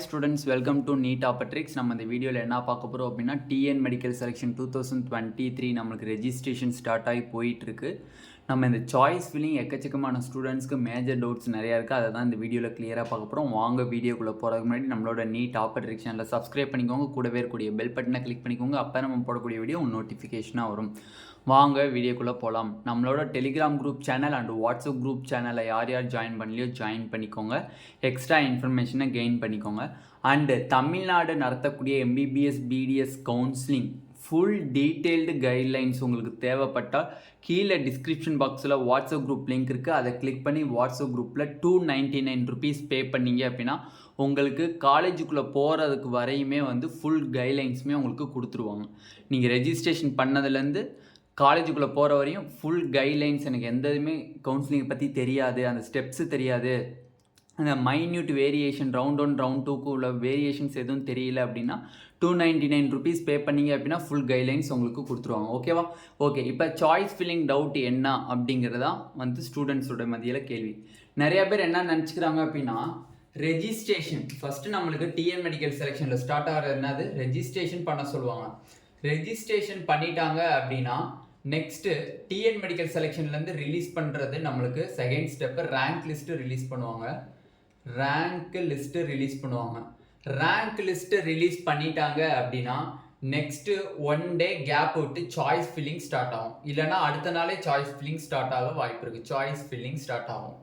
Students, welcome to Neet Tricks. நம்ம இந்த வீடியோவில் என்ன பார்க்க போகிறோம் அப்படின்னா TN மெடிக்கல் செலெக்ஷன் 2023 நம்மளுக்கு ரெஜிஸ்ட்ரேஷன் ஸ்டார்ட் ஆகி போயிட்டுருக்கு. நம்ம இந்த சாய்ஸ் ஃபில்லிங் எக்கச்சக்கமான ஸ்டூடெண்ட்ஸ்க்கு மேஜர் டவுட்ஸ் நிறையா இருக்குது. அதை தான் இந்த வீடியோவில் கிளியராக பார்க்க போகிறோம். வாங்க வீடியோக்குள்ளே போகிறதுக்கு முன்னாடி நம்மளோட நீட் ட்ரிக்ஸ் சேனலை சப்ஸ்கிரைப் பண்ணிக்கோங்க, கூடவே இருக்கக்கூடிய பெல் பட்டனை கிளிக் பண்ணிக்கோங்க. அப்போ நம்ம போடக்கூடிய வீடியோ நோட்டிஃபிகேஷனாக வரும். வாங்க வீடியோக்குள்ளே போகலாம். நம்மளோட Telegram group channel and WhatsApp group சேனலை யார் ஜாயின் பண்ணலையோ ஜாயின் பண்ணிக்கோங்க, எக்ஸ்ட்ரா இன்ஃபர்மேஷனை கெயின் பண்ணிக்கோங்க. அண்டு தமிழ்நாடு நடத்தக்கூடிய MBBS BDS counselling full detailed guidelines உங்களுக்கு தேவைப்பட்டால் கீழே டிஸ்கிரிப்ஷன் பாக்ஸில் வாட்ஸ்அப் குரூப் லிங்க் இருக்குது. அதை கிளிக் பண்ணி வாட்ஸ்அப் குரூப்பில் 299 rupees பே பண்ணிங்க அப்படின்னா உங்களுக்கு காலேஜுக்குள்ளே போகிறதுக்கு வரையுமே ஃபுல் கைட்லைன்ஸுமே உங்களுக்கு கொடுத்துருவாங்க. நீங்கள் ரெஜிஸ்ட்ரேஷன் பண்ணதுலேருந்து காலேஜுக்குள்ளே போகிற வரையும் ஃபுல் கைட்லைன்ஸ். எனக்கு எந்த இதுவுமே கவுன்சிலிங்கை பற்றி தெரியாது, அந்த ஸ்டெப்ஸு தெரியாது, அந்த மைன்யூட் வேரியேஷன் ரவுண்ட் 1 ரவுண்ட் 2க்கு உள்ள வேரியேஷன்ஸ் எதுவும் தெரியல அப்படின்னா 299 rupees பே பண்ணிங்க அப்படின்னா ஃபுல் கைட்லைன்ஸ் உங்களுக்கு கொடுத்துருவாங்க. ஓகேவா? ஓகே, இப்போ சாய்ஸ் ஃபில்லிங் டவுட் என்ன அப்படிங்கிறதா ஸ்டூடெண்ட்ஸோட மத்தியில் கேள்வி. நிறைய பேர் என்ன நினச்சிக்கிறாங்க அப்படின்னா ரெஜிஸ்ட்ரேஷன் ஃபஸ்ட்டு நம்மளுக்கு TN மெடிக்கல் செலெக்ஷனில் ஸ்டார்ட் ஆகிறது என்னது, ரெஜிஸ்ட்ரேஷன் பண்ண சொல்லுவாங்க. ரெஜிஸ்ட்ரேஷன் பண்ணிட்டாங்க அப்படின்னா நெக்ஸ்ட்டு TN மெடிக்கல் செலெக்ஷன்லேருந்து ரிலீஸ் பண்ணுறது நம்மளுக்கு second step rank list release பண்ணுவாங்க. ரேங்க் லிஸ்ட்டு ரிலீஸ் பண்ணிட்டாங்க அப்படின்னா நெக்ஸ்ட்டு 1 day கேப் விட்டு சாய்ஸ் ஃபில்லிங் ஸ்டார்ட் ஆகும். இல்லைனா அடுத்த நாளே சாய்ஸ் ஃபில்லிங் ஸ்டார்ட் ஆக வாய்ப்பு இருக்குது. சாய்ஸ் ஃபில்லிங் ஸ்டார்ட் ஆகும்.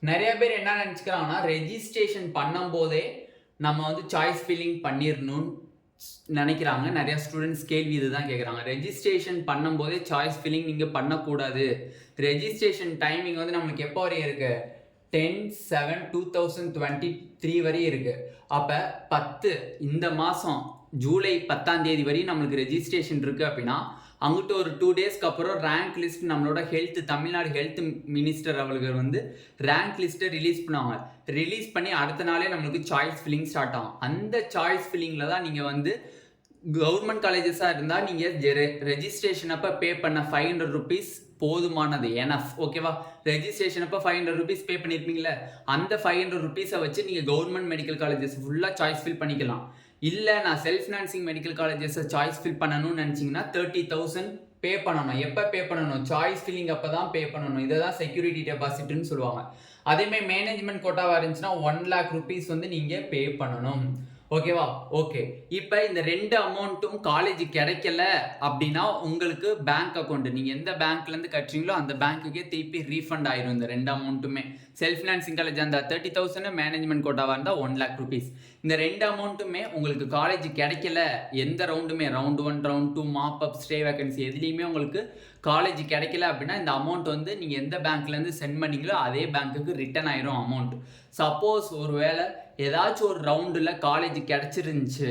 நிறைய பேர் என்ன நினச்சிக்கிறாங்கன்னா ரெஜிஸ்ட்ரேஷன் பண்ணும்போதே நம்ம சாய்ஸ் ஃபில்லிங் பண்ணிடணும்னு நினைக்கிறாங்க. நிறைய ஸ்டூடெண்ட்ஸ் கேள்வி இதுதான் கேட்குறாங்க. ரெஜிஸ்ட்ரேஷன் பண்ணும்போதே சாய்ஸ் ஃபில்லிங் நீங்கள் பண்ணக்கூடாது. ரெஜிஸ்ட்ரேஷன் டைமிங் நம்மளுக்கு எப்போ வரையும் இருக்குது, 10/7/2023 வரையும் இருக்குது. அப்போ 10 இந்த மாதம் ஜூலை 10ஆம் தேதி வரையும் நம்மளுக்கு ரெஜிஸ்ட்ரேஷன் இருக்குது அப்படின்னா அங்கிட்ட ஒரு 2 daysக்கு அப்புறம் ரேங்க் லிஸ்ட் நம்மளோட தமிழ்நாடு ஹெல்த் மினிஸ்டர் அவர்கள் ரேங்க் லிஸ்ட்டை ரிலீஸ் பண்ணுவாங்க. ரிலீஸ் பண்ணி அடுத்த நாளே நம்மளுக்கு சாய்ஸ் ஃபில்லிங் ஸ்டார்ட் ஆகும். அந்த சாய்ஸ் ஃபில்லிங்கில் தான் நீங்கள் கவர்மெண்ட் காலேஜஸாக இருந்தால் நீங்கள் ரெஜிஸ்ட்ரேஷன் அப்போ பே பண்ண 500 rupees போதுமானது, எனஃப். ஓகேவா? ரெஜிஸ்ட்ரேஷன் அப்போ 500 rupees பே பண்ணியிருப்பீங்களே, அந்த 500 rupees வச்சு நீங்கள் கவர்மெண்ட் மெடிக்கல் காலேஜஸ் ஃபுல்லாக சாய்ஸ் ஃபில் பண்ணிக்கலாம். இல்லை நான் செல்ஃப் ஃபினான்சிங் மெடிக்கல் காலேஜஸை சாய்ஸ் ஃபில் பண்ணணும்னு நினச்சிங்கன்னா 30,000 பே பண்ணணும். எப்போ பே பண்ணணும், சாய்ஸ் ஃபில்லிங் அப்போ தான் பே பண்ணணும். இதை தான் செக்யூரிட்டி டெபாசிட்னு சொல்லுவாங்க. அதேமாதிரி மேனேஜ்மெண்ட் கோட்டாவாக இருந்துச்சுன்னா 1 lakh rupees நீங்கள் பே பண்ணணும். ஓகேவா? ஓகே, இப்போ இந்த 2 அமௌண்ட்டும் காலேஜ் கிடைக்கல அப்படின்னா உங்களுக்கு பேங்க் அக்கௌண்ட் நீங்கள் எந்த பேங்க்லேருந்து கட்டுறீங்களோ அந்த பேங்க்குக்கே திருப்பி ரீஃபண்ட் ஆயிரும். இந்த 2 அமௌண்ட்டுமே செல்ஃப் ஃபினான்சிங் காலேஜ் அந்த 30,000, மேனேஜ்மெண்ட் கோட்டாவாக இருந்தால் 1 lakh rupees. இந்த 2 அமௌண்ட்டுமே உங்களுக்கு காலேஜ் கிடைக்கல, எந்த ரவுண்டுமே round 1 round 2 mop up stay vacancy எதுலேயுமே உங்களுக்கு காலேஜ் கிடைக்கல அப்படின்னா இந்த அமௌண்ட் நீங்கள் எந்த பேங்க்லேருந்து சென்ட் பண்ணீங்களோ அதே பேங்க்குக்கு ரிட்டர்ன் ஆயிரும் அமௌண்ட். சப்போஸ் ஒரு வேளை ஏதாச்சும் ஒரு ரவுண்டில் காலேஜ் கிடச்சிருந்துச்சு,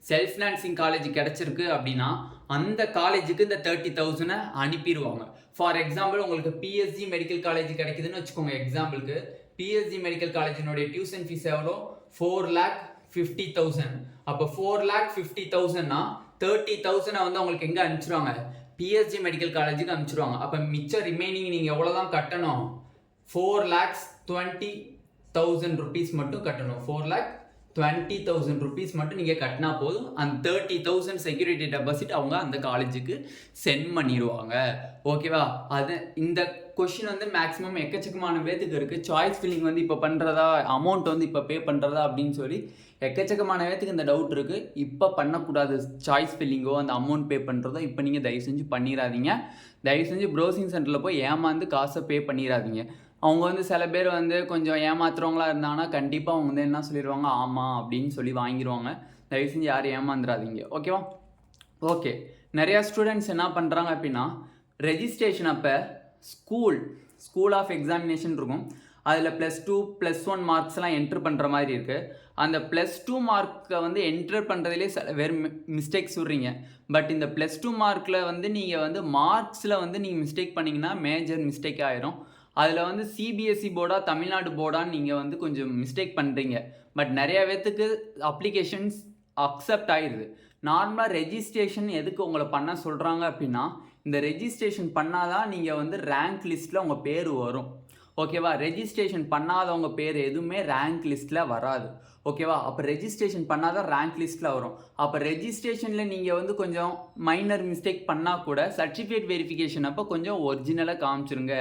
செல்ஃப் ஃபினான்சிங் காலேஜ் கிடச்சிருக்கு அப்படின்னா அந்த காலேஜுக்கு இந்த 30,000 அனுப்பிடுவாங்க. ஃபார் எக்ஸாம்பிள் உங்களுக்கு PSG மெடிக்கல் காலேஜ் கிடைக்குதுன்னு வச்சுக்கோங்க. எக்ஸாம்பிளுக்கு PSG மெடிக்கல் காலேஜினுடைய டியூஷன் ஃபீஸ் எவ்வளோ, 4,50,000. அப்போ 4,50,000னா 30,000 உங்களுக்கு எங்கே அனுப்பிச்சிருவாங்க, PSG மெடிக்கல் காலேஜுக்கு அனுப்பிச்சிருவாங்க. அப்போ மிச்சம் ரிமைனிங் நீங்கள் எவ்வளோ தான் கட்டணும், 4,20,000 rupees மட்டும் கட்டணும். 4,20,000 rupees மட்டும் நீங்கள் கட்டினா போதும். அந்த 30,000 செக்யூரிட்டி டெபாசிட் அவங்க அந்த காலேஜுக்கு சென்ட் பண்ணிடுவாங்க. ஓகேவா? அது இந்த கொஷின் மேக்ஸிமம் எக்கச்சக்கமான பேத்துக்கு இருக்குது. சாய்ஸ் ஃபில்லிங் இப்போ பண்ணுறதா, அமௌண்ட் இப்போ பே பண்ணுறதா அப்படின்னு சொல்லி எக்கச்சக்கமான பேத்துக்கு இந்த டவுட் இருக்குது. இப்போ பண்ணக்கூடாது சாய்ஸ் ஃபில்லிங்கோ அந்த அமௌண்ட் பே பண்ணுறதோ இப்போ நீங்கள் தயவு செஞ்சு பண்ணிடாதீங்க. தயவு செஞ்சு ப்ரௌசிங் சென்டரில் போய் ஏமாந்து காசை பே பண்ணிடாதீங்க. அவங்க சில பேர் கொஞ்சம் ஏமாத்துறவங்களா இருந்தாங்கன்னா கண்டிப்பாக அவங்க என்ன சொல்லிடுவாங்க, ஆமாம் அப்படின்னு சொல்லி வாங்கிடுவாங்க. தயவு செஞ்சு யாரும் ஏமாந்துடாதீங்க. ஓகேவா? ஓகே, நிறையா ஸ்டூடெண்ட்ஸ் என்ன பண்ணுறாங்க அப்படின்னா ரெஜிஸ்ட்ரேஷன் அப்போ ஸ்கூல் ஆஃப் எக்ஸாமினேஷன் இருக்கும். அதில் +2 +1 மார்க்ஸ்லாம் என்ட்ரு பண்ணுற மாதிரி இருக்குது. அந்த +2 மார்க்கை என்ட்ரு பண்ணுறதுலேயே சில பேர் மிஸ்டேக்ஸ் விட்றீங்க. பட் இந்த +2 மார்க்கில் நீங்கள் மார்க்ஸில் நீங்கள் மிஸ்டேக் பண்ணிங்கன்னா மேஜர் மிஸ்டேக் ஆயிரும். அதில் CBSE போர்டா தமிழ்நாடு போர்டான்னு நீங்கள் கொஞ்சம் மிஸ்டேக் பண்ணுறீங்க. பட் நிறையா பேர்த்துக்கு அப்ளிகேஷன்ஸ் அக்செப்ட் ஆகிடுது. நார்மலாக ரெஜிஸ்ட்ரேஷன் எதுக்கு உங்களை பண்ண சொல்கிறாங்க அப்படின்னா இந்த ரெஜிஸ்ட்ரேஷன் பண்ணால் தான் நீங்கள் ரேங்க் லிஸ்ட்டில் உங்கள் பேர் வரும். ஓகேவா? ரெஜிஸ்ட்ரேஷன் பண்ணாதவங்க பேர் எதுவுமே ரேங்க் லிஸ்ட்டில் வராது. ஓகேவா? அப்போ ரெஜிஸ்ட்ரேஷன் பண்ணால் தான் ரேங்க் லிஸ்ட்டில் வரும். அப்போ ரெஜிஸ்ட்ரேஷனில் நீங்கள் வந்து கொஞ்சம் மைனர் மிஸ்டேக் பண்ணால் கூட சர்டிஃபிகேட் வெரிஃபிகேஷன் அப்போ கொஞ்சம் ஒரிஜினலாக காமிச்சிருங்க.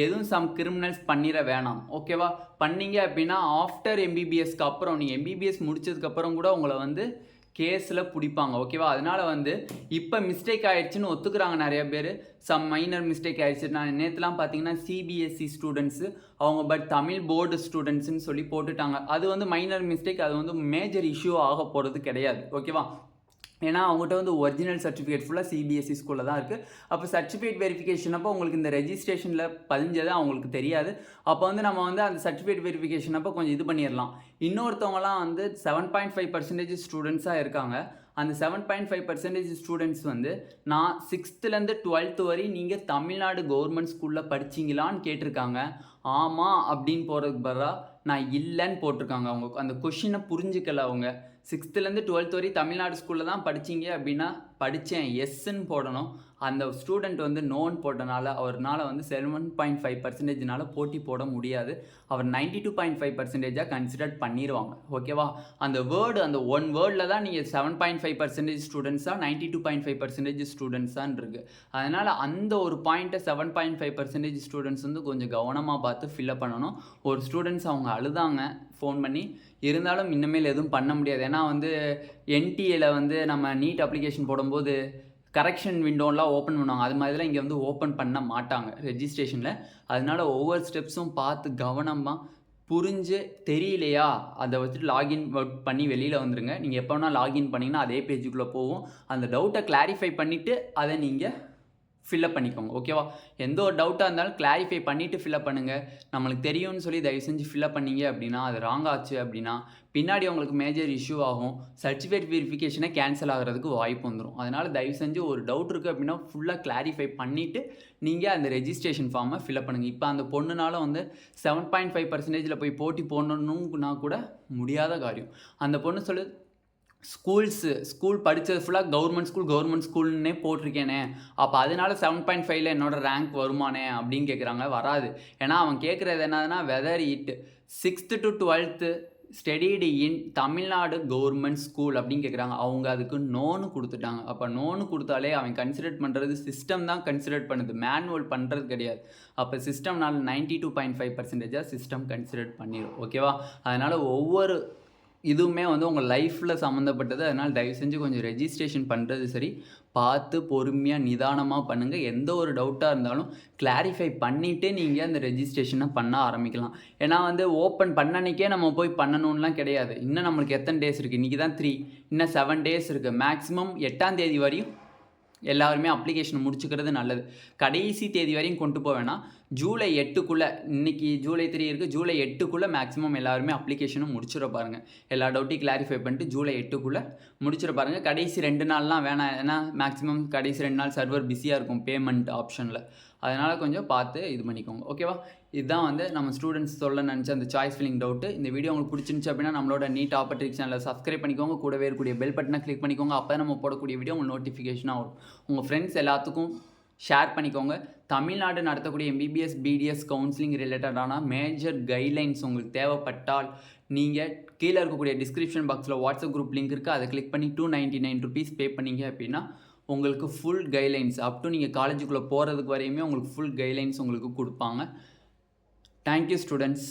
எதுவும் சம் கிரிமினல்ஸ் பண்ணிட வேணாம். ஓகேவா? பண்ணீங்க அப்படின்னா ஆஃப்டர் எம்பிபிஎஸ்க்கு அப்புறம் நீங்கள் எம்பிபிஎஸ் முடிச்சதுக்கப்புறம் கூட உங்களை வந்து கேஸில் பிடிப்பாங்க. ஓகேவா? அதனால் வந்து இப்போ மிஸ்டேக் ஆகிடுச்சின்னு ஒத்துக்கிறாங்க நிறைய பேர். சம் மைனர் மிஸ்டேக் ஆகிடுச்சு. நான் நேற்றுலாம் பார்த்தீங்கன்னா சிபிஎஸ்சி ஸ்டூடெண்ட்ஸு அவங்க பட் தமிழ் போர்டு ஸ்டூடெண்ட்ஸுன்னு சொல்லி போட்டுட்டாங்க. அது வந்து மைனர் மிஸ்டேக், அது வந்து மேஜர் இஷ்யூ ஆக போகிறது கிடையாது. ஓகேவா? ஏன்னா அவங்ககிட்ட வந்து ஒரிஜினல் சர்டிஃபிகேட் ஃபுல்லாக சிபிஎஸ்சி ஸ்கூலில் தான் இருக்குது. அப்போ சர்டிஃபிகேட் வெரிஃபிகேஷன் அப்போ உங்களுக்கு இந்த ரெஜிஸ்ட்ரேஷனில் பதிஞ்சது அவங்களுக்கு தெரியாது. அப்போ வந்து நம்ம வந்து அந்த சர்டிஃபிகேட் வெரிஃபிகேஷன் அப்போ கொஞ்சம் இது பண்ணிடலாம். இன்னொருத்தவங்களாம் வந்து 7.5% ஸ்டூடெண்ட்ஸாக இருக்காங்க. அந்த 7.5% ஸ்டூடெண்ட்ஸ் வந்து நான் 6th-லேருந்து 12th வரை நீங்கள் தமிழ்நாடு கவர்மெண்ட் ஸ்கூலில் படிச்சிங்களான்னு கேட்டிருக்காங்க. ஆமாம் அப்படின்னு போகிறதுக்கு பதிலாக நான் இல்லைன்னு போட்டிருக்காங்க. அவங்க அந்த கொஷினை புரிஞ்சிக்கல. அவங்க 6th-லேருந்து 12th வரை தமிழ்நாடு ஸ்கூலில் தான் படிச்சிங்க அப்படின்னா படித்தேன் எஸ்ன்னு போடணும். அந்த ஸ்டூடெண்ட் வந்து நோன்னு போட்டனால அவர்னால் வந்து 7.5%னால போட்டி போட முடியாது. அவர் 92.5%-ஆக கன்சிடர் பண்ணிடுவாங்க. ஓகேவா? அந்த வேர்டு, அந்த ஒன் வேர்டில் தான் நீங்கள் 7.5% ஸ்டூடெண்ட்ஸாக 92.5% ஸ்டூடெண்ட்ஸான்னு இருக்குது. அதனால் அந்த ஒரு பாயிண்ட்டை 7.5% ஸ்டூடெண்ட்ஸ் வந்து கொஞ்சம் கவனமாக பார்த்து ஃபில்அப் பண்ணணும். ஒரு ஸ்டூடெண்ட்ஸ் அவங்க அழுதாங்க ஃபோன் பண்ணி. இருந்தாலும் இனிமேல் எதுவும் பண்ண முடியாது. ஏன்னா வந்து என்டிஏல வந்து நம்ம நீட் அப்ளிகேஷன் போடும்போது கரெக்ஷன் விண்டோலாம் ஓப்பன் பண்ணுவாங்க. அது மாதிரிலாம் இங்கே வந்து ஓப்பன் பண்ண மாட்டாங்க ரெஜிஸ்ட்ரேஷனில். அதனால் ஒவ்வொரு ஸ்டெப்ஸும் பார்த்து கவனமாக புரிஞ்சு தெரியலையா அதை வச்சுட்டு லாகின் பண்ணி வெளியில் வந்துடுங்க. நீங்கள் எப்போ வேணால் லாகின் பண்ணிங்கன்னா அதே பேஜுக்குள்ளே போகும். அந்த டவுட்டை கிளாரிஃபை பண்ணிவிட்டு அதை நீங்கள் ஃபில்அப் பண்ணிக்கோங்க. ஓகேவா? எந்த ஒரு டவுட்டாக இருந்தாலும் கிளாரிஃபை பண்ணிவிட்டு ஃபில்அப் பண்ணுங்கள். நம்மளுக்கு தெரியும்னு சொல்லி தயவு செஞ்சு ஃபில்அப் பண்ணீங்க அப்படின்னா அது ராங் ஆச்சு அப்படின்னா பின்னாடி உங்களுக்கு மேஜர் இஷ்யூ ஆகும். சர்டிஃபிகேட் வெரிஃபிகேஷனே கேன்சல் ஆகிறதுக்கு வாய்ப்பு வந்துடும். அதனால் தயவு செஞ்சு ஒரு டவுட் இருக்குது அப்படின்னா ஃபுல்லாக கிளாரிஃபை பண்ணிவிட்டு நீங்கள் அந்த ரெஜிஸ்ட்ரேஷன் ஃபார்மை ஃபில்அப் பண்ணுங்கள். இப்போ அந்த பொண்ணுனால வந்து 7.5%-ல் போய் போட்டி போடணுன்னா கூட முடியாத காரியம். அந்த பொண்ணு சொல்லு ஸ்கூல் படித்தது ஃபுல்லாக கவர்மெண்ட் ஸ்கூல்னே போட்டிருக்கேனே, அப்போ அதனால 7.5ல் என்னோட ரேங்க் வருமானே அப்படின்னு கேட்குறாங்க. வராது. ஏன்னா அவன் கேட்குறது என்னதுன்னா whether it 6th to 12th studied in Tamil Nadu government school அப்படின்னு கேட்குறாங்க. அவங்க அதுக்கு நோன்னு கொடுத்துட்டாங்க. அப்போ நோன்னு கொடுத்தாலே அவன் கன்சிடர் பண்ணுறது சிஸ்டம் தான் கன்சிடர் பண்ணுது, மேனுவல் பண்ணுறது கிடையாது. அப்போ சிஸ்டம்னால 92.5%-ஆக சிஸ்டம் கன்சிடர் பண்ணிடும். ஓகேவா? அதனால் ஒவ்வொரு இதுவுமே வந்து உங்கள் லைஃப்பில் சம்மந்தப்பட்டது. அதனால் தயவு செஞ்சு கொஞ்சம் ரெஜிஸ்ட்ரேஷன் பண்ணுறது சரி பார்த்து பொறுமையாக நிதானமாக பண்ணுங்கள். எந்த ஒரு டவுட்டாக இருந்தாலும் கிளாரிஃபை பண்ணிவிட்டு நீங்கள் அந்த ரெஜிஸ்ட்ரேஷனை பண்ண ஆரம்பிக்கலாம். ஏன்னா வந்து ஓப்பன் பண்ணன்னைக்கே நம்ம போய் பண்ணணும்லாம் கிடையாது. இன்னும் நம்மளுக்கு எத்தனை டேஸ் இருக்குது? இன்றைக்கி தான் 3, இன்னும் 7 days இருக்குது. மேக்ஸிமம் 8ஆம் தேதி வரையும் எல்லாருமே அப்ளிகேஷன் முடிச்சுக்கிறது நல்லது. கடைசி தேதி வரையும் கொண்டு போவேன்னா ஜூலை 8க்குள்ளே, இன்றைக்கி ஜூலை 3 இருக்குது, ஜூலை 8க்குள்ளே மேக்ஸிமம் எல்லாருமே அப்ளிகேஷனும் முடிச்சிட பாருங்கள். எல்லா டவுட்டையும் கிளாரிஃபை பண்ணிட்டு ஜூலை 8க்குள்ளே முடிச்சிட பாருங்கள். கடைசி 2 நாள்லாம் வேணாம். ஏன்னா மேக்ஸிமம் கடைசி 2 நாள் சர்வர் பிஸியாக இருக்கும் பேமெண்ட் ஆப்ஷனில். அதனால் கொஞ்சம் பார்த்து இது பண்ணிக்கோங்க. ஓகேவா? இதுதான் வந்து நம்ம ஸ்டூடெண்ட்ஸ் சொல்ல நினச்ச அந்த சாய்ஸ் ஃபில்லிங் டவுட்டு. இந்த வீடியோ உங்களுக்கு பிடிச்சிருந்துச்சு அப்படின்னா நம்மளோட நீட் ஆப்பர்ட்ரிக் சேனலை சப்ஸ்கிரைப் பண்ணிக்கோங்க. கூடவே இருக்கக்கூடிய பெல் பட்டனை கிளிக் பண்ணிக்கோங்க. அப்போ நம்ம போடக்கூடிய வீடியோ உங்களுக்கு நோட்டிஃபிகேஷனாக வரும். உங்கள் ஃப்ரெண்ட்ஸ் எல்லாத்துக்கும் ஷேர் பண்ணிக்கோங்க. தமிழ்நாடு நடத்தக்கூடிய எம்பிபிஎஸ் பிடிஎஸ் கவுன்சிலிங் ரிலேட்டடான மேஜர் கைட்லைன்ஸ் உங்களுக்கு தேவைப்பட்டால் நீங்கள் கீழே இருக்கக்கூடிய டிஸ்கிரிப்ஷன் பாக்ஸில் வாட்ஸ்அப் குரூப் லிங்க் இருக்குது. அதை கிளிக் பண்ணி 299 rupees பே பண்ணிங்க அப்படின்னா உங்களுக்கு ஃபுல் கைட்லைன்ஸ் அப் டு நீங்கள் காலேஜுக்குள்ளே போகிறதுக்கு வரையுமே உங்களுக்கு ஃபுல் கைட்லைன்ஸ் உங்களுக்கு கொடுப்பாங்க. Thank you students.